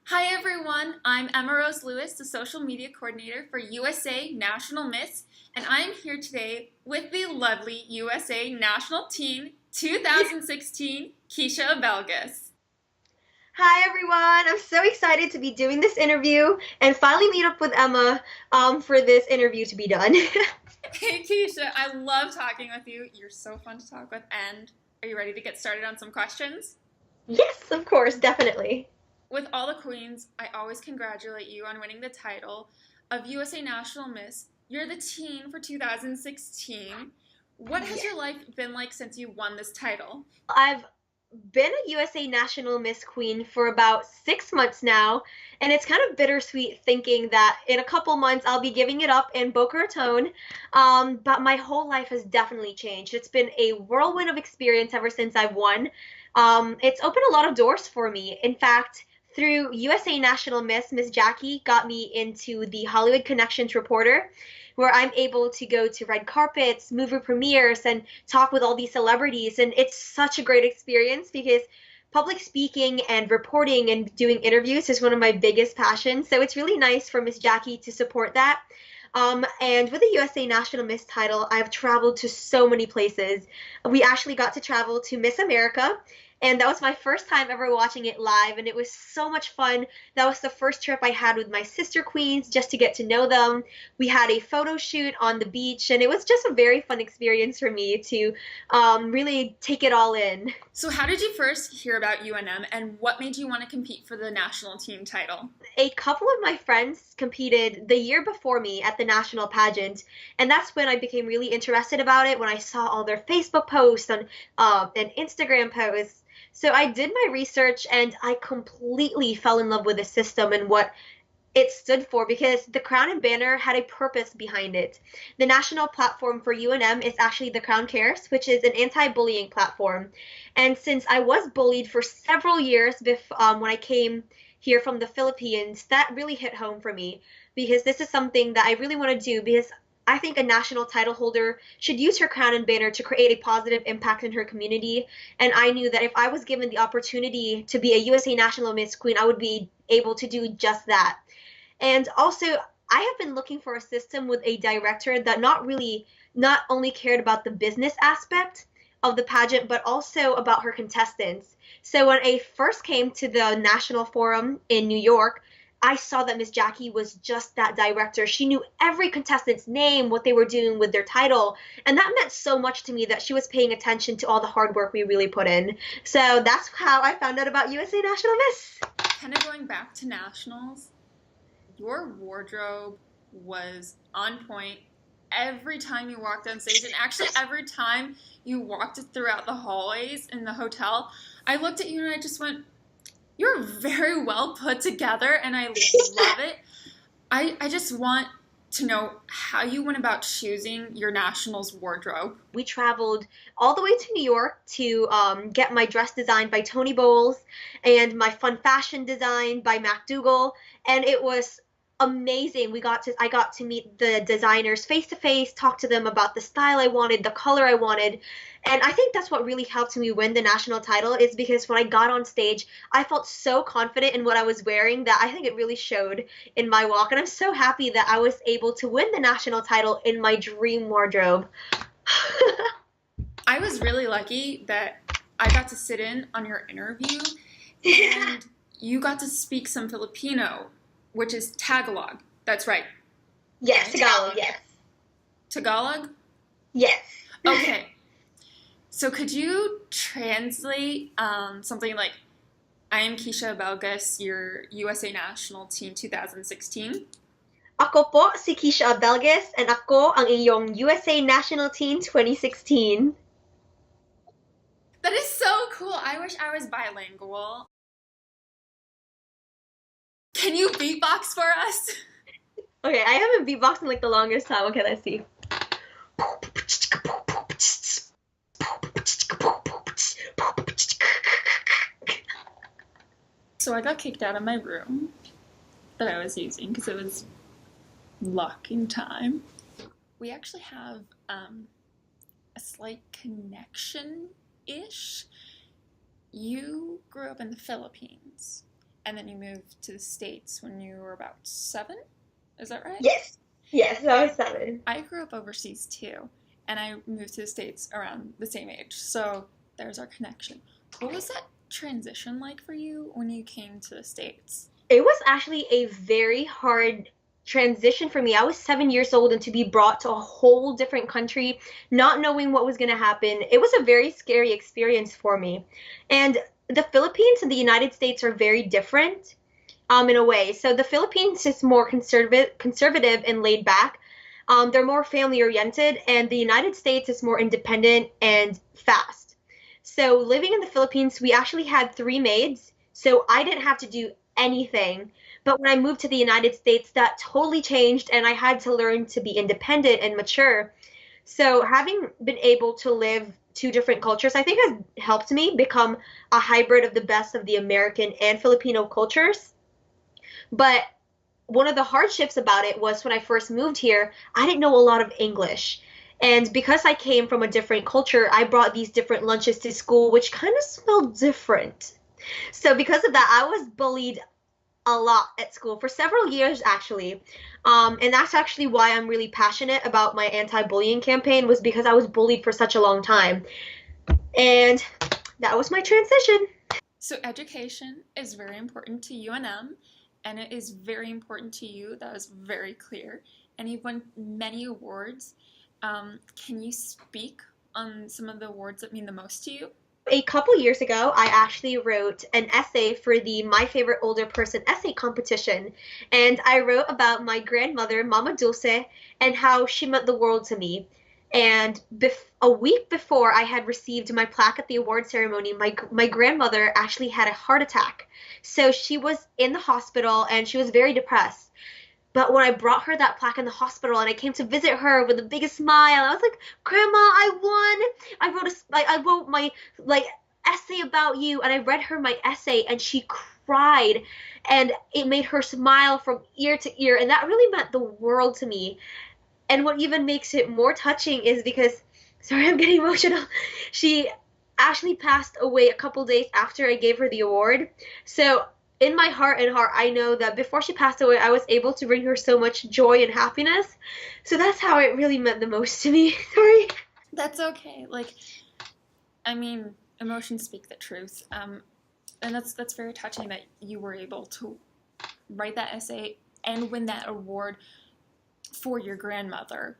Hi everyone, I'm Emma Rose Lewis, the social media coordinator for USA National Miss, and I'm here today with the lovely USA National Teen 2016, Keisha Abelgas. Hi everyone! I'm so excited to be doing this interview and finally meet up with Emma for this interview to be done. Hey Keisha, I love talking with you. You're so fun to talk with, and are you ready to get started on some questions? Yes, of course, definitely. With all the queens, I always congratulate you on winning the title of USA National Miss. You're the teen for 2016. What has Yes. your life been like since you won this title? I've been a USA National Miss Queen for about 6 months now, and it's kind of bittersweet thinking that in a couple months I'll be giving it up in Boca Raton. But my whole life has definitely changed. It's been a whirlwind of experience ever since I've won. It's opened a lot of doors for me. In fact, through USA National Miss Jackie got me into the Hollywood Connections reporter, where I'm able to go to red carpets, movie premieres, and talk with all these celebrities. And it's such a great experience because public speaking and reporting and doing interviews is one of my biggest passions. So it's really nice for Miss Jackie to support that. And with the USA National Miss title, I've traveled to so many places. We actually got to travel to Miss America, and that was my first time ever watching it live, and it was so much fun. That was the first trip I had with my sister queens just to get to know them. We had a photo shoot on the beach, and it was just a very fun experience for me to really take it all in. So, how did you first hear about UNM and what made you want to compete for the national team title? A couple of my friends competed the year before me at the national pageant, and that's when I became really interested about it when I saw all their Facebook posts and Instagram posts. So I did my research and I completely fell in love with the system and what it stood for because the Crown and Banner had a purpose behind it. The national platform for UNM is actually the Crown Cares, which is an anti-bullying platform. And since I was bullied for several years when I came here from the Philippines, that really hit home for me because this is something that I really want to do because I think a national title holder should use her crown and banner to create a positive impact in her community. And I knew that if I was given the opportunity to be a USA National Miss Queen, I would be able to do just that. And also, I have been looking for a system with a director that not only cared about the business aspect of the pageant, but also about her contestants. So when I first came to the National Forum in New York, I saw that Miss Jackie was just that director. She knew every contestant's name, what they were doing with their title, and that meant so much to me that she was paying attention to all the hard work we really put in. So that's how I found out about USA National Miss. Kind of going back to nationals, your wardrobe was on point every time you walked on stage, and actually every time you walked throughout the hallways in the hotel. I looked at you and I just went, you're very well put together, and I love it. I just want to know how you went about choosing your nationals wardrobe. We traveled all the way to New York to get my dress designed by Tony Bowles and my fun fashion design by MacDougall, and it was amazing. I got to meet the designers face to face, talk to them about the style I wanted, the color I wanted, and I think that's what really helped me win the national title is because when I got on stage, I felt so confident in what I was wearing that I think it really showed in my walk, and I'm so happy that I was able to win the national title in my dream wardrobe. I was really lucky that I got to sit in on your interview and you got to speak some Filipino, which is Tagalog. That's right. Yes, Tagalog, yes. Tagalog? Yes. Okay. So could you translate something like, I am Keisha Abelgas, your USA National Team 2016? Ako po si Keisha Abelgas and ako ang iyong USA National Team 2016. That is so cool. I wish I was bilingual. Can you beatbox for us? Okay, I haven't beatboxed in like the longest time. Okay, let's see. So I got kicked out of my room that I was using because it was locking time. We actually have a slight connection-ish. You grew up in the Philippines, and then you moved to the States when you were about 7. Is that right? Yes. Yes, I was 7. I grew up overseas too, and I moved to the States around the same age. So there's our connection. What was that transition like for you when you came to the States? It was actually a very hard transition for me. I was 7 years old, and to be brought to a whole different country, not knowing what was going to happen, it was a very scary experience for me. And the Philippines and the United States are very different, in a way. So the Philippines is more conservative and laid back. They're more family oriented, and the United States is more independent and fast. So living in the Philippines, we actually had 3 maids, so I didn't have to do anything. But when I moved to the United States, that totally changed, and I had to learn to be independent and mature. So having been able to live 2 different cultures, I think has helped me become a hybrid of the best of the American and Filipino cultures. But one of the hardships about it was when I first moved here, I didn't know a lot of English. And because I came from a different culture, I brought these different lunches to school, which kind of smelled different. So because of that, I was bullied a lot at school for several years, actually. And that's actually why I'm really passionate about my anti-bullying campaign, was because I was bullied for such a long time. And that was my transition. So education is very important to UNM, and it is very important to you. That was very clear. And you've won many awards. Can you speak on some of the awards that mean the most to you? A couple years ago, I actually wrote an essay for the My Favorite Older Person essay competition. And I wrote about my grandmother, Mama Dulce, and how she meant the world to me. And a week before I had received my plaque at the award ceremony, my grandmother actually had a heart attack. So she was in the hospital and she was very depressed. But when I brought her that plaque in the hospital and I came to visit her with the biggest smile, I was like, "Grandma, I won! I wrote my like essay about you," and I read her my essay, and she cried, and it made her smile from ear to ear, and that really meant the world to me. And what even makes it more touching is because, sorry, I'm getting emotional. She actually passed away a couple days after I gave her the award. So in my heart and heart, I know that before she passed away, I was able to bring her so much joy and happiness. So that's how it really meant the most to me. Sorry. That's okay. Like, I mean, emotions speak the truth. And that's very touching that you were able to write that essay and win that award for your grandmother.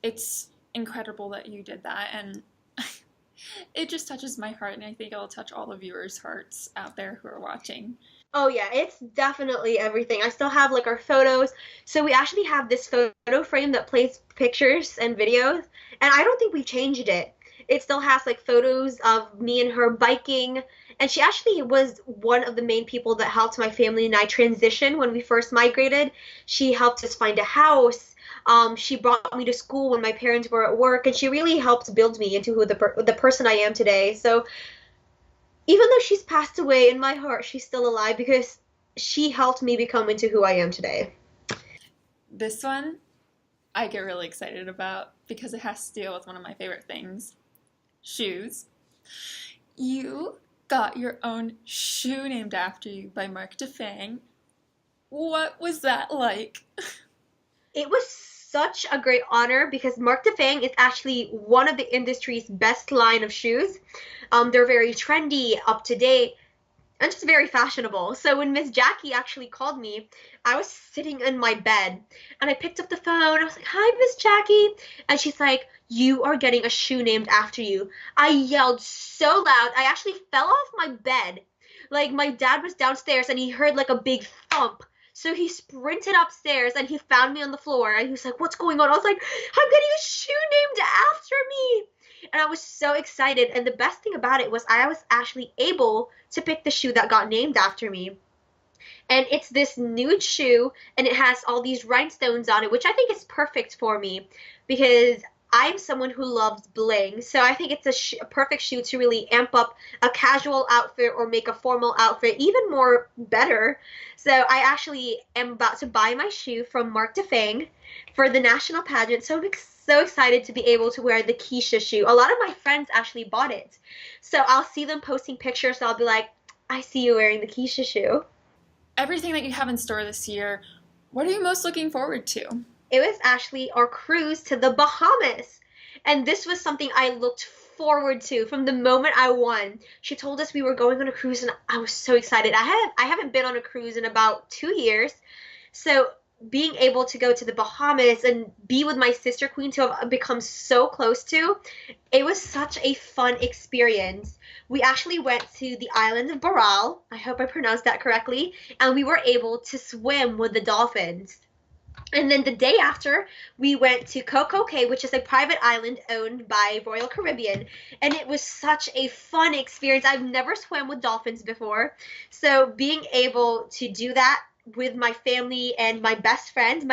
It's incredible that you did that, and it just touches my heart, and I think it'll touch all the viewers' hearts out there who are watching. Oh yeah, it's definitely everything. I still have like our photos. So we actually have this photo frame that plays pictures and videos, and I don't think we changed it. It still has like photos of me and her biking, and she actually was one of the main people that helped my family and I transition when we first migrated. She helped us find a house. She brought me to school when my parents were at work, and she really helped build me into who the person I am today. So even though she's passed away, in my heart, she's still alive because she helped me become into who I am today. This one I get really excited about because it has to deal with one of my favorite things, shoes. You got your own shoe named after you by Mark Defang. What was that like? It was such a great honor because Mark Defang is actually one of the industry's best line of shoes. They're very trendy, up to date, and just very fashionable. So when Miss Jackie actually called me, I was sitting in my bed and I picked up the phone. I was like, "Hi, Miss Jackie." And she's like, "You are getting a shoe named after you." I yelled so loud, I actually fell off my bed. Like my dad was downstairs and he heard like a big thump. So he sprinted upstairs and he found me on the floor and he was like, "What's going on?" I was like, "I'm getting a shoe named after me." And I was so excited. And the best thing about it was I was actually able to pick the shoe that got named after me. And it's this nude shoe and it has all these rhinestones on it, which I think is perfect for me because I'm someone who loves bling. So I think it's a perfect shoe to really amp up a casual outfit or make a formal outfit even more better. So I actually am about to buy my shoe from Mark Defang for the national pageant. So I'm so excited to be able to wear the Keisha shoe. A lot of my friends actually bought it. So I'll see them posting pictures. So I'll be like, "I see you wearing the Keisha shoe." everything that you have in store this year, what are you most looking forward to? It was actually our cruise to the Bahamas. And this was something I looked forward to from the moment I won. She told us we were going on a cruise and I was so excited. I haven't been on a cruise in about 2 years. So being able to go to the Bahamas and be with my sister queens who I've become so close to, it was such a fun experience. We actually went to the island of Barral, I hope I pronounced that correctly, and we were able to swim with the dolphins. And then the day after, we went to Coco Cay, which is a private island owned by Royal Caribbean. And it was such a fun experience. I've never swam with dolphins before. So being able to do that with my family and my best friend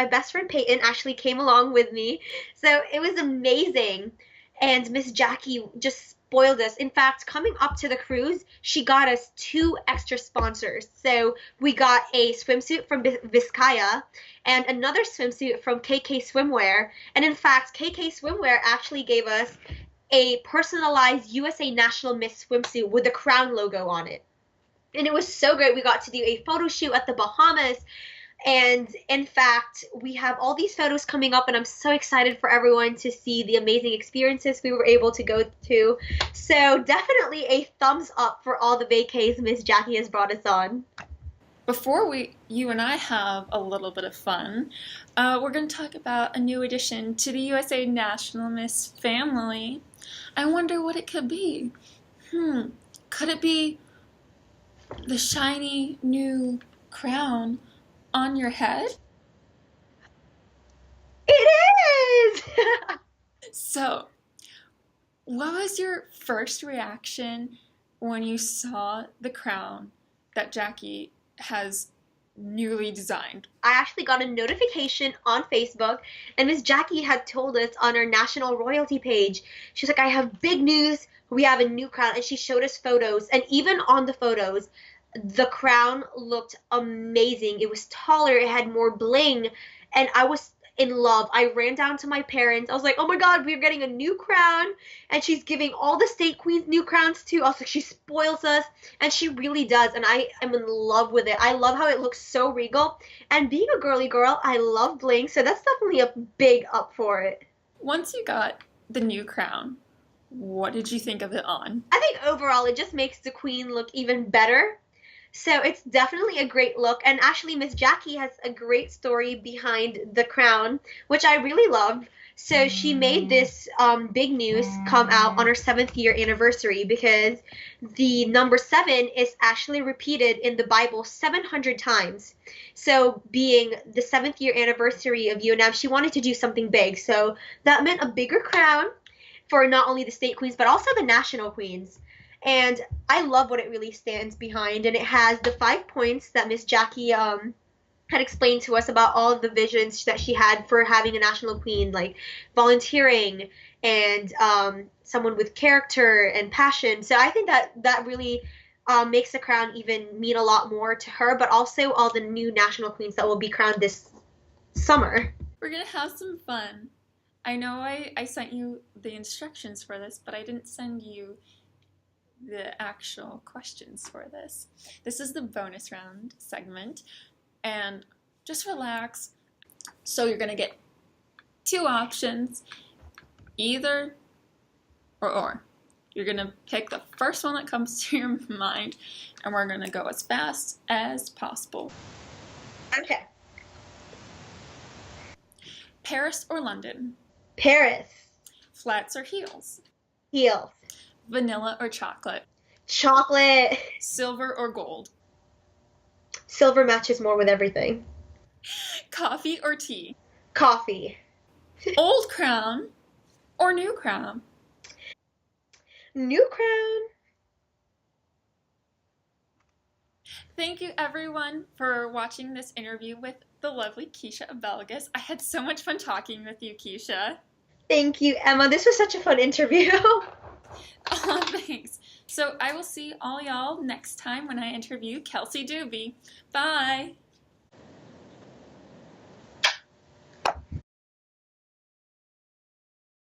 Peyton actually came along with me. So it was amazing. And Miss Jackie just spoiled us. In fact, coming up to the cruise, she got us 2 extra sponsors. So we got a swimsuit from Vizcaya and another swimsuit from KK Swimwear. And in fact, KK Swimwear actually gave us a personalized USA National Miss swimsuit with the Crown logo on it. And it was so great. We got to do a photo shoot at the Bahamas. And in fact, we have all these photos coming up, and I'm so excited for everyone to see the amazing experiences we were able to go to. So definitely a thumbs up for all the vacays Miss Jackie has brought us on. Before you and I have a little bit of fun, we're going to talk about a new addition to the USA National Miss family. I wonder what it could be. Could it be the shiny new crown on your head? It is! So, what was your first reaction when you saw the crown that Jackie has newly designed? I actually got a notification on Facebook, and Miss Jackie had told us on our national royalty page, she's like, I have big news, we have a new crown, and she showed us photos, and even on the photos, the crown looked amazing. It was taller, it had more bling, and I was in love. I ran down to my parents. I was like, oh my god, we're getting a new crown, and she's giving all the state queens new crowns too. I was like, she spoils us, and she really does, and I am in love with it. I love how it looks so regal, and being a girly girl, I love bling, so that's definitely a big up for it. Once you got the new crown, what did you think of it on? I think overall it just makes the queen look even better. So it's definitely a great look, and actually Miss Jackie has a great story behind the crown, which I really love. So she made this big news come out on her 7th year anniversary because the number 7 is actually repeated in the Bible 700 times. So being the 7th year anniversary of UNM, she wanted to do something big. So that meant a bigger crown for not only the state queens, but also the national queens. And I love what it really stands behind, and it has the 5 points that Miss Jackie had explained to us about all of the visions that she had for having a national queen, like volunteering and someone with character and passion. So I think that really makes the crown even mean a lot more to her, but also all the new national queens that will be crowned this summer. We're going to have some fun. I know I sent you the instructions for this, but I didn't send you the actual questions for this. This is the bonus round segment, and just relax. So you're gonna get 2 options, either or. You're gonna pick the first one that comes to your mind, and we're gonna go as fast as possible. Okay. Paris or London? Paris. Flats or heels? Heels. Vanilla or chocolate? Chocolate. Silver or gold? Silver matches more with everything. Coffee or tea? Coffee. Old crown or new crown? New crown. Thank you everyone for watching this interview with the lovely Keisha Abelgas. I had so much fun talking with you, Keisha. Thank you, Emma. This was such a fun interview. Oh, thanks. So I will see all y'all next time when I interview Kelsey Doobie. Bye!